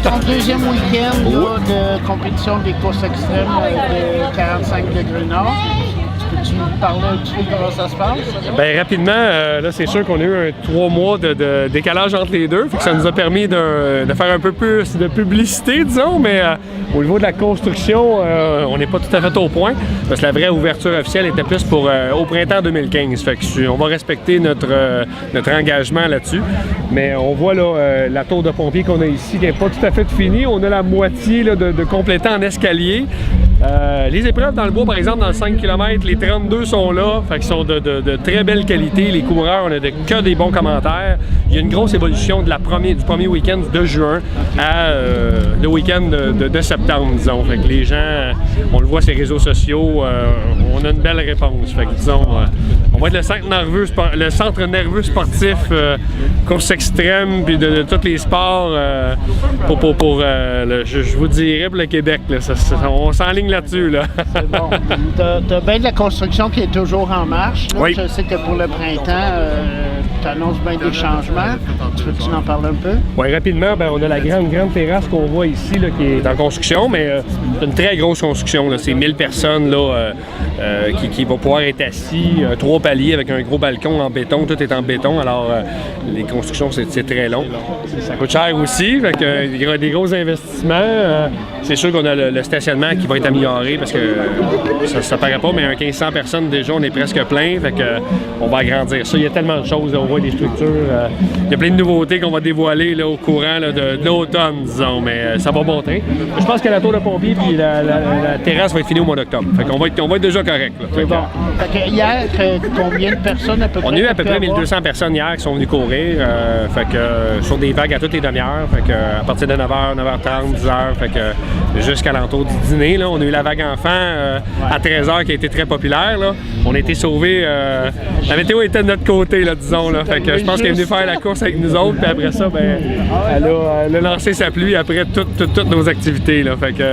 C'est ton deuxième week-end là, de compétition des courses extrêmes de 45 degrés nord. Peux-tu nous parler un petit peu comment ça se passe? Bien, rapidement, là, c'est sûr qu'on a eu 3 mois de décalage entre les deux. Fait que ça nous a permis de faire un peu plus de publicité, disons, mais au niveau de la construction, on n'est pas tout à fait au point. Parce que la vraie ouverture officielle était plus pour au printemps 2015. Fait que on va respecter notre engagement là-dessus. Mais on voit là, la tour de pompiers qu'on a ici qui n'est pas tout à fait finie. On a la moitié là, de compléter en escalier. Les épreuves dans le bois, par exemple, dans le 5 km, les 32 sont là, fait qu'ils sont de très belle qualité. Les coureurs, on a que des bons commentaires. Il y a une grosse évolution du premier week-end de juin à le week-end de septembre, disons. Fait que les gens, on le voit sur les réseaux sociaux, on a une belle réponse. Fait que disons, on va être le centre nerveux sportif, course extrême, puis de tous les sports je vous dirais pour le Québec. Là, on s'enligne là-dessus. Là. C'est bon. T'as bien de la construction qui est toujours en marche. Là. Oui. Je sais que pour le printemps, tu annonces bien des changements. Tu veux-tu en parler un peu? Oui, rapidement, ben, on a la grande terrasse qu'on voit ici là, qui est en construction, mais c'est une très grosse construction. C'est 1000 personnes là, qui vont pouvoir être assis, 3 paliers avec un gros balcon en béton. Tout est en béton, alors les constructions, c'est très long. Ça coûte cher aussi, fait que, il y aura des gros investissements. C'est sûr qu'on a le stationnement qui va être amélioré parce que ça paraît pas, mais un 1500 personnes déjà, on est presque plein. Fait que, on va agrandir ça. Il y a tellement de choses, là, on voit des structures. Il y a plein de nouveautés qu'on va dévoiler là, au courant là, de l'automne, disons, mais ça va monter. Je pense que la tour de pompiers puis la terrasse va être finie au mois d'octobre. Fait qu'on va être déjà correct. Là. C'est bon. Fait que hier, combien de personnes à peu près? On a eu à peu près 1200 personnes hier qui sont venues courir. Fait que, sur des vagues à toutes les demi-heures. Fait que, à partir de 9h, 9h30, 10h. Fait que, jusqu'à l'entour du dîner. Là, on a eu la vague enfant à 13h qui a été très populaire. Là. On a été sauvés. La météo était de notre côté, là, disons. Là. Fait que, je pense qu'elle est venue faire la course avec nous autres. Puis après ça, ben, elle a lancé sa pluie après toutes nos activités. Là. Fait que,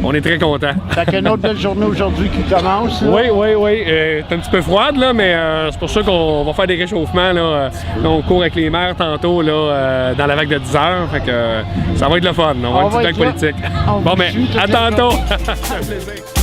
on est très contents. Fait qu'il y a une autre belle journée aujourd'hui qui commence. Là. Oui. C'est un petit peu froide, là, mais c'est pour ça qu'on va faire des réchauffements. Là. Là, on court avec les mères tantôt là, dans la vague de 10 heures. Fait que, ça va être le fun. On va être du lac politique. Bon, mais à tantôt! Ça fait plaisir.